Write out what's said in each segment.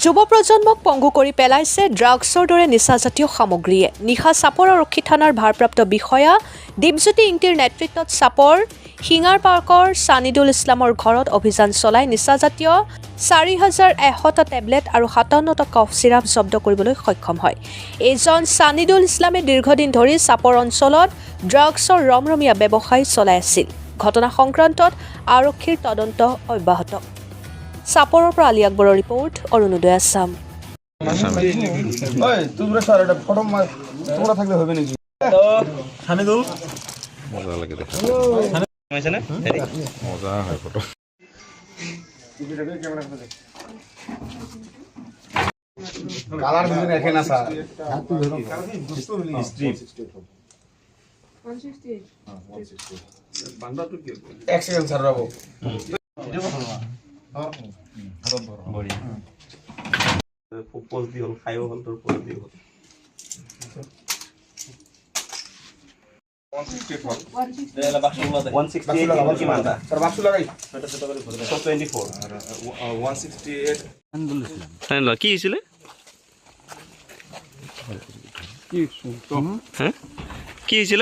যুৱ প্ৰজন্মক পংগু কৰি পেলাইছে ড্ৰাগছৰ দৰে নিচাজাতীয় সামগ্ৰীয়ে। নিশা চাপৰ আৰক্ষী থানাৰ ভাৰপ্ৰাপ্ত বিষয়া দীপজ্যোতি ইংতিৰ নেতৃত্বত চাপৰ শিঙাৰ পাৰ্কৰ ছানিদুল ইছলামৰ ঘৰত অভিযান চলাই নিচাজাতীয় ৪,১০০টা টেবলেট আৰু ৫৭টা কফ চিৰাপ জব্দ কৰিবলৈ সক্ষম হয়। এইজন ছানিদুল ইছলামে দীৰ্ঘদিন ধৰি চাপৰ অঞ্চলত ড্ৰাগছৰ ৰমৰমীয়া ব্যৱসায় চলাই আছিল। ঘটনা সংক্ৰান্তত আৰক্ষীৰ তদন্ত অব্যাহত। চাপৰৰ পৰা আলী আকবৰৰ ৰিপৰ্ট, অৰুণোদয় আছাম। কালার দিন রাখে না স্যার এক সেকেন্ড স্যার রাখো পোস্ট দি হল খাইও হল তোর পোস্ট দি হল 168 কি মানটা স্যার বাক্স লাগাই সব 24 আর 168 হ্যালো কি ছিল হ্যাঁ কি ছিল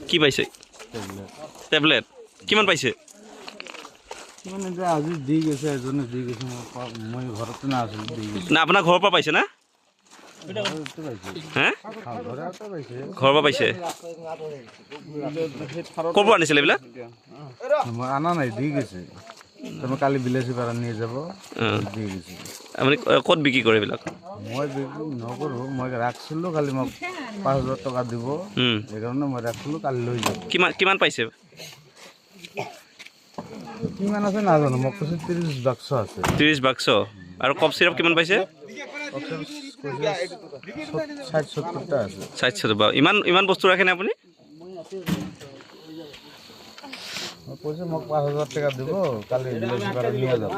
কি পাইছে টেবলেট কিমান পাইছে মানে আজি দি গৈছে এজনে দি গৈছে মই ঘৰতে না আছিল না আপোনাৰ ঘৰৰ পৰা পাইছে না হ্যাঁ ঘৰৰ পৰা পাইছে ক'ৰ পৰা আনিছিলে এইবিলাক মই আনা নাই দি গৈছে তুমি কালি বিলাসী পাৰা নিয়ে যাব দি গৈছে আপুনি ক'ত বিক্ৰী কৰে এইবিলাক মই বিক্ৰী নকৰোঁ মই ৰাখিছিলোঁ কালি মোক ৫,০০০ টকা দিব সেইকাৰণে মই ৰাখিছিলোঁ কালি লৈ যাব কিমান পাইছে কিমান আছে নাজানো মোক কৈছে ৩০ বাক্স আছে ৩০ বাক্স আৰু কফ চিৰাপ কিমান পাইছে ৬০-৭০টা আছে ৬০-৭০ ইমান বস্তু ৰাখেনে আপুনি কৈছে মোক ৫,০০০ টকা দিব কালি বিলাসী পাৰা নিয়ে যাব